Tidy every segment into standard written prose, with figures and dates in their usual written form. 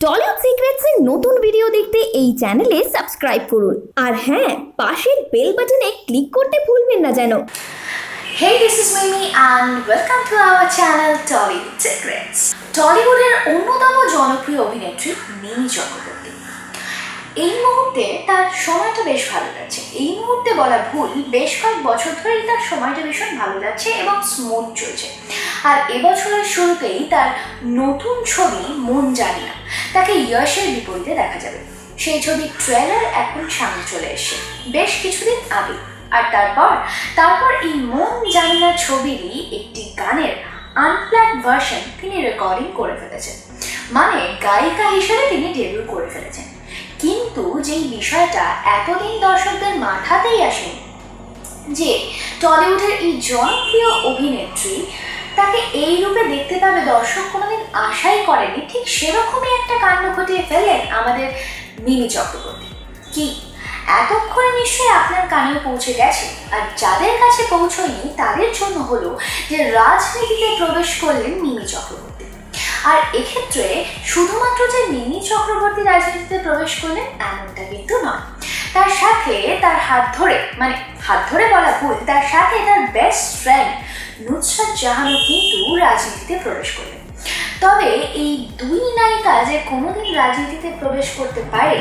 Tollywood secrets এর নতুন video দেখতে এই চ্যানেলে সাবস্ক্রাইব করুন আর হ্যাঁ পাশের বেল বাটনে ক্লিক করতে ভুলবেন না যেন। Hey, this is Mimi and welcome to our channel Tollywood Secrets. টলিউডের অন্যতম জনপ্রিয় অভিনেত্রী মিমি চক্রবর্তী এই মুহূর্তে তার সময়টা বেশ ভালো যাচ্ছে। এই মুহূর্তে বলা ভুল, বেশ কয়েক বছর ধরেই তার সময়টা ভীষণ ভালো যাচ্ছে এবং স্মুথ চলছে। আর এবছরের শুরুতেই তার নতুন ছবি মন জানি না তাকে ইয়াশের বিপরীতে দেখা যাবে। সেই ছবির ট্রেলার এখন সামনে চলে এসেছে বেশ কিছুদিন আগে। আর তারপর এই মন জানি না ছবিরই একটি গানের আনপ্ল্যান্ড ভার্সন তিনি রেকর্ডিং করে ফেলেছেন, মানে গায়িকা হিসেবে তিনি ডেবিউ করে ফেলেছেন। কিন্তু যেই বিষয়টা এতদিন দর্শকদের মাথাতেই আসেনি যে টলিউডের এই জনপ্রিয় অভিনেত্রী তাকে এই রূপে দেখতে পাবে, দর্শক কোনোদিন আশাই করেনি, ঠিক সেরকমই একটা কাণ্ড ঘটিয়ে ফেললেন আমাদের মিমি চক্রবর্তী। কি এতক্ষণে নিশ্চয়ই আপনার কানে পৌঁছে গেছে, আর যাদের কাছে পৌঁছয়নি তাদের জন্য হলো যে রাজনীতিতে প্রবেশ করলেন মিমি চক্রবর্তী। আর এক্ষেত্রে শুধুমাত্র যে মিমি চক্রবর্তী রাজনীতিতে প্রবেশ করলেন এমনটা কিন্তু নয়, তার সাথে তার হাত ধরে বলা ভুল, তার সাথে তার বেস্ট ফ্রেন্ড নুসরাত জাহানও কিন্তু রাজনীতিতে প্রবেশ করলেন। তবে এই দুই নায়িকা যে কোনোদিন রাজনীতিতে প্রবেশ করতে পারে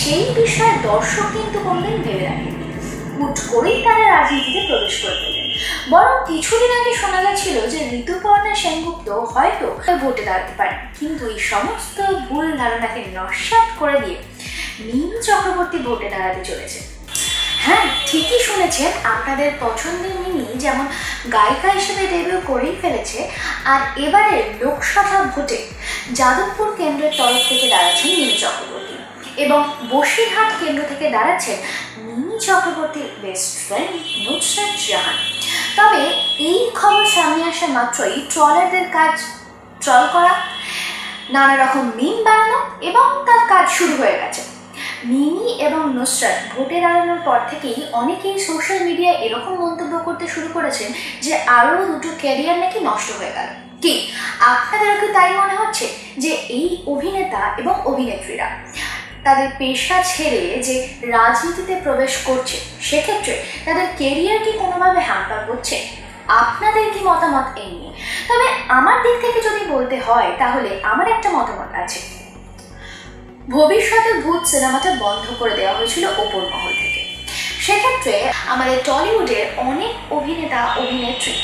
সেই বিষয়ে দর্শক কিন্তু কোনোদিন ভেবে রাখেনি। হুট করেই তারা রাজনীতিতে প্রবেশ করে ফেলেন। বরং কিছুদিন আগে শোনা গেছিল যে ঋতুপর্ণা সেনগুপ্ত হয়তো ভোটে দাঁড়াতে পারেন, কিন্তু এই সমস্ত ভুল ধারণাকে নস্যাৎ করে দিয়ে মিমি চক্রবর্তী ভোটে দাঁড়াতে চলেছে। হ্যাঁ, ঠিকই শুনেছেন, আপনাদের পছন্দের মিমি যেমন গায়িকা হিসেবে ডেবিউ করেই ফেলেছে, আর এবারে লোকসভা ভোটে যাদবপুর কেন্দ্রের তরফ থেকে দাঁড়াচ্ছেন মিমি চক্রবর্তী এবং বসিরহাট কেন্দ্র থেকে দাঁড়াচ্ছেন মিমি চক্রবর্তীর বেস্ট ফ্রেন্ড নুসরাত জাহান। তবে এই খবর সামনে আসা মাত্রই ট্রলারদের কাজ ট্রল করা, নানা রকম মিম বানানো এবং তার কাজ শুরু হয়ে গেছে। মিমি এবং নুসরাত ভোটে দাঁড়ানোর পর থেকেই অনেকেই সোশ্যাল মিডিয়ায় এরকম মন্তব্য করতে শুরু করেছেন যে আরও দুটো ক্যারিয়ার নাকি নষ্ট হয়ে গেল। কি আপনাদেরও কি তাই মনে হচ্ছে যে এই অভিনেতা এবং অভিনেত্রীরা তাদের পেশা ছেড়ে যে রাজনীতিতে প্রবেশ করছে সেক্ষেত্রে তাদের কেরিয়ার কি কোনোভাবে হ্যাম্পার করছে? আপনাদের কি মতামত এই নিয়ে? তবে আমার দিক থেকে যদি বলতে হয় তাহলে আমার একটা মতামত আছে। ভবিষ্যতে ভূত সিনেমাটা বন্ধ করে দেওয়া হয়েছিল ওপর মহল থেকে। সেক্ষেত্রে আমাদের টলিউডের অনেক অভিনেতা অভিনেত্রী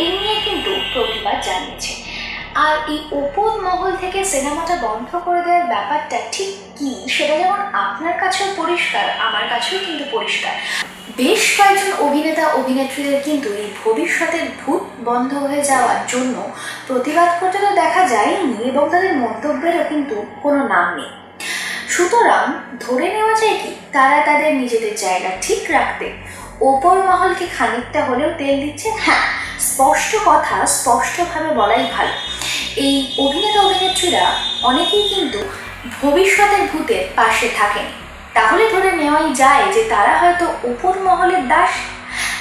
এই নিয়ে কিন্তু প্রতিবাদ জানিয়েছে। আর এই ওপর মহল থেকে সিনেমাটা বন্ধ করে দেওয়ার ব্যাপারটা ঠিক কি সেটা যেমন আপনার কাছেও পরিষ্কার, আমার কাছেও কিন্তু পরিষ্কার। বেশ কয়েকজন অভিনেতা অভিনেত্রীদের কিন্তু এই ভবিষ্যতের ভূত বন্ধ হয়ে যাওয়ার জন্য প্রতিবাদ করতে তো দেখা যায়নি এবং তাদের মন্তব্যেরও কিন্তু কোনো নাম নেই। সুতরাং ধরে নেওয়া যায় কি তারা তাদের নিজেদের জায়গা ঠিক রাখতে ওপর মহলকে খানিকটা হলেও তেল দিচ্ছে। হ্যাঁ, স্পষ্ট কথা স্পষ্টভাবে বলাই ভালো, এই অভিনেতা অভিনেত্রীরা অনেকেই কিন্তু ভবিষ্যতের ভূতের পাশে থাকেন। তাহলে ধরে নেওয়াই যায় যে তারা হয়তো ওপর মহলের দাস।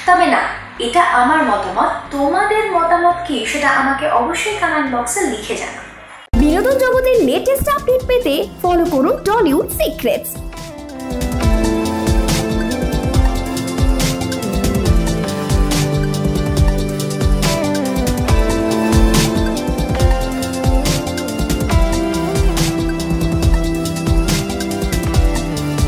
তবে না, এটা আমার মতামত। তোমাদের মতামত কি সেটা আমাকে অবশ্যই কমেন্ট বক্সে লিখে জানাও। বিনোদন জগতের লেটেস্ট আপডেট পেতে ফলো করুন টলিউড সিক্রেটস।